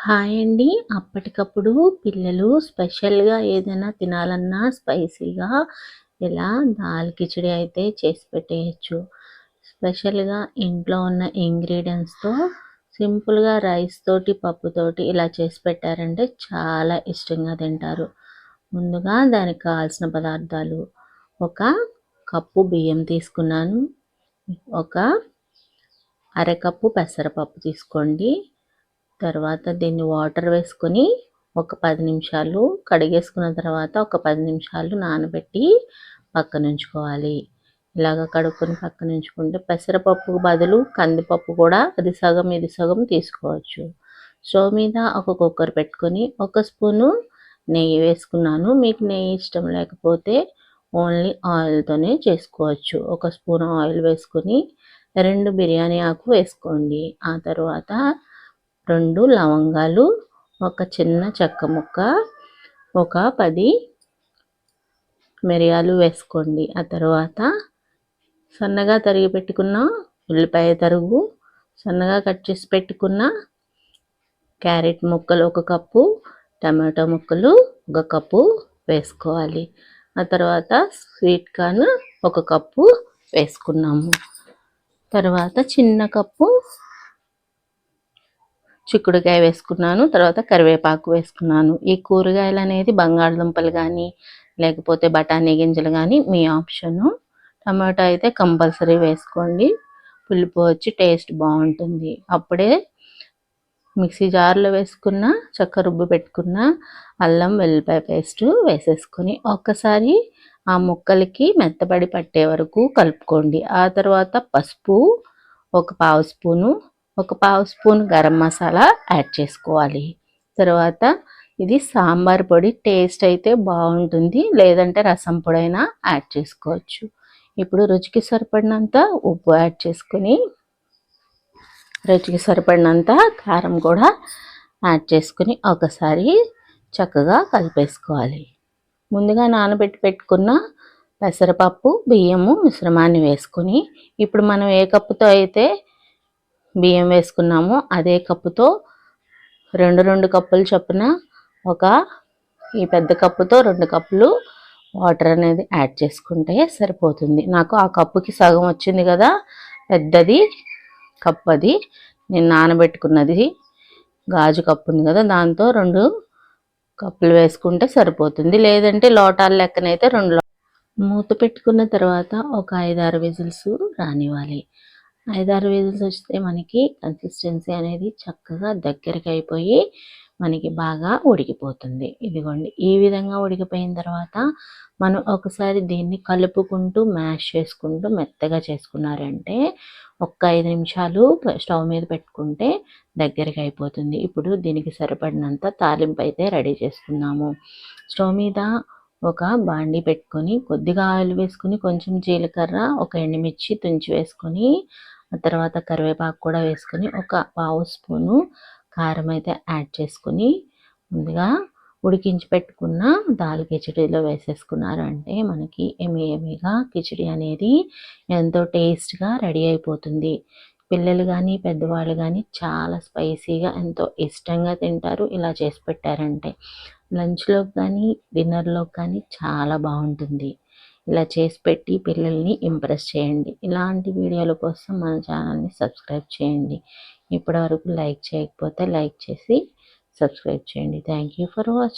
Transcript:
Hi అండి. అప్పటికప్పుడు పిల్లలు స్పెషల్‌గా ఏదైనా తినాలన్నా స్పైసీగా ఇలా దాల్ కిచిడి అయితే చేసి పెట్టేయొచ్చు. స్పెషల్‌గా ఇంట్లో ఉన్న ఇంగ్రీడియెంట్స్‌తో సింపుల్‌గా రైస్ తోటి, పప్పుతోటి ఇలా చేసి పెట్టారంటే చాలా ఇష్టంగా తింటారు. ముందుగా దానికి కావాల్సిన పదార్థాలు: ఒక కప్పు బియ్యం తీసుకున్నాను. ఒక అరకప్పు పెసరపప్పు తీసుకోండి. తర్వాత దీన్ని వాటర్ వేసుకొని ఒక 10 నిమిషాలు కడిగేసుకున్న తర్వాత ఒక 10 నిమిషాలు నానబెట్టి పక్కనుంచుకోవాలి. ఇలాగ కడుక్కొని పక్కనుంచుకుంటే పెసరపప్పు బదులు కందిపప్పు కూడా అది సగం ఇది సగం తీసుకోవచ్చు. స్టవ్ మీద ఒక కుక్కర్ పెట్టుకొని ఒక స్పూను నెయ్యి వేసుకున్నాను. మీకు నెయ్యి ఇష్టం లేకపోతే ఓన్లీ ఆయిల్తోనే చేసుకోవచ్చు. ఒక స్పూన్ ఆయిల్ వేసుకొని 2 బిర్యానీ ఆకు వేసుకోండి. ఆ తర్వాత 2 లవంగాలు, ఒక చిన్న చెక్క ముక్క, ఒక 10 మిరియాలు వేసుకోండి. ఆ తర్వాత సన్నగా తరిగి పెట్టుకున్న ఉల్లిపాయ తరుగు, సన్నగా కట్ చేసి పెట్టుకున్న క్యారెట్ ముక్కలు ఒక కప్పు, టమాటో ముక్కలు ఒక కప్పు వేసుకోవాలి. ఆ తర్వాత స్వీట్ కార్న్ ఒక కప్పు వేసుకున్నాము. తర్వాత చిన్న కప్పు చిక్కుడుకాయ వేసుకున్నాను. తర్వాత కరివేపాకు వేసుకున్నాను. ఈ కూరగాయలు అనేది బంగాళదుంపలు కానీ లేకపోతే బఠానీ గింజలు కానీ మీ ఆప్షను. టమాటో అయితే కంపల్సరీ వేసుకోండి. పులుపు వచ్చి టేస్ట్ బాగుంటుంది. అప్పుడే మిక్సీ జార్లో వేసుకున్న చెక్క రుబ్బు పెట్టుకున్న అల్లం వెల్లిపాయ పేస్ట్ వేసేసుకొని ఒక్కసారి ఆ ముక్కలకి మెత్తబడి పట్టే వరకు కలుపుకోండి. ఆ తర్వాత పసుపు ఒక పావు స్పూన్ గరం మసాలా యాడ్ చేసుకోవాలి. తర్వాత ఇది సాంబార్ పొడి టేస్ట్ అయితే బాగుంటుంది. లేదంటే రసం పొడైనా యాడ్ చేసుకోవచ్చు. ఇప్పుడు రుచికి సరిపడినంత ఉప్పు యాడ్ చేసుకొని రుచికి సరిపడినంత కారం కూడా యాడ్ చేసుకుని ఒకసారి చక్కగా కలిపేసుకోవాలి. ముందుగా నానబెట్టి పెట్టుకున్న పెసరపప్పు బియ్యము మిశ్రమాన్ని వేసుకొని ఇప్పుడు మనం ఏ కప్పుతో అయితే బియ్యం వేసుకున్నామో అదే కప్పుతో 2 కప్పులు చొప్పున ఈ పెద్ద కప్పుతో 2 కప్పులు వాటర్ అనేది యాడ్ చేసుకుంటే సరిపోతుంది. నాకు ఆ కప్పుకి సగం వచ్చింది కదా, పెద్దది కప్పు అది. నేను నానబెట్టుకున్నది గాజు కప్పు ఉంది కదా, దాంతో 2 కప్పులు వేసుకుంటే సరిపోతుంది. లేదంటే లోటాల లెక్కనైతే 2 మూత పెట్టుకున్న తర్వాత ఒక 5-6 విజిల్స్ రానివ్వాలి. 5-6 విజిల్స్ వస్తే మనకి కన్సిస్టెన్సీ అనేది చక్కగా దగ్గరికి అయిపోయి మనకి బాగా ఉడికిపోతుంది. ఇదిగోండి, ఈ విధంగా ఉడికిపోయిన తర్వాత మనం ఒకసారి దీన్ని కలుపుకుంటూ మ్యాష్ చేసుకుంటూ మెత్తగా చేసుకున్నారంటే ఒక్క 5 నిమిషాలు స్టవ్ మీద పెట్టుకుంటే దగ్గరికి అయిపోతుంది. ఇప్పుడు దీనికి సరిపడినంత తాలింపు అయితే రెడీ చేసుకున్నాము. స్టవ్ మీద ఒక బాండీ పెట్టుకొని కొద్దిగా ఆయిల్ వేసుకొని కొంచెం జీలకర్ర, ఒక ఎండుమిర్చి తుంచి వేసుకొని ఆ తర్వాత కరివేపాకు కూడా వేసుకొని ఒక పావు స్పూను కారం అయితే యాడ్ చేసుకొని ముందుగా ఉడికించి పెట్టుకున్న దాల్ కిచిడీలో వేసేసుకున్నారు అంటే మనకి ఎమ్మీగా కిచిడి అనేది ఎంతో టేస్ట్గా రెడీ అయిపోతుంది. పిల్లలు కానీ పెద్దవాళ్ళు కానీ చాలా స్పైసీగా ఎంతో ఇష్టంగా తింటారు ఇలా చేసి పెట్టారంటే. లంచ్లోకి కానీ డిన్నర్లోకి కానీ చాలా బాగుంటుంది. ఇలా చేసి పెట్టి పిల్లల్ని ఇంప్రెస్ చేయండి. ఇలాంటి వీడియోల కోసం మన ఛానల్ని సబ్స్క్రైబ్ చేయండి. ఇప్పటివరకు లైక్ చేయకపోతే లైక్ చేసి సబ్స్క్రైబ్ చేయండి. Thank you for watching.